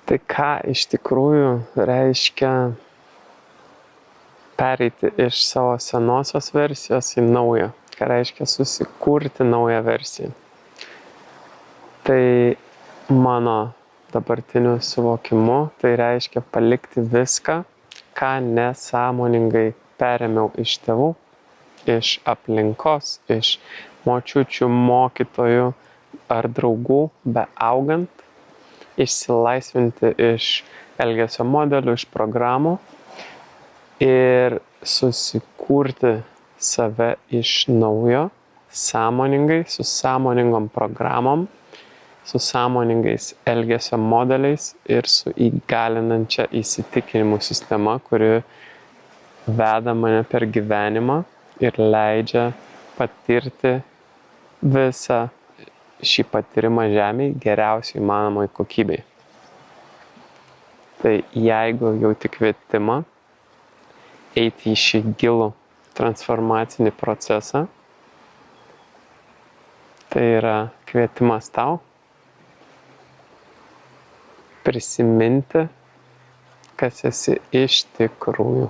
Tai ką iš tikrųjų reiškia pereiti iš savo senosios versijos į naują? Ką reiškia susikurti naują versiją? Tai mano dabartiniu suvokimu tai reiškia palikti viską, ką nesąmoningai perėmiau iš tėvų, iš aplinkos, iš močiučių, mokytojų ar draugų beaugant, išsilaisvinti iš elgesio modelių, iš programų ir susikurti save iš naujo, sąmoningai, su sąmoningom programom, su sąmoningais elgesio modeliais ir su įgalinančia įsitikinimų sistema, kuri veda mane per gyvenimą ir leidžia patirti visą šį patyrimą žemėj geriausiai įmanomai kokybei. Tai jeigu jauti kvietimą eiti į šį gilų transformacinį procesą, tai yra kvietimas tau prisiminti, kas esi iš tikrųjų.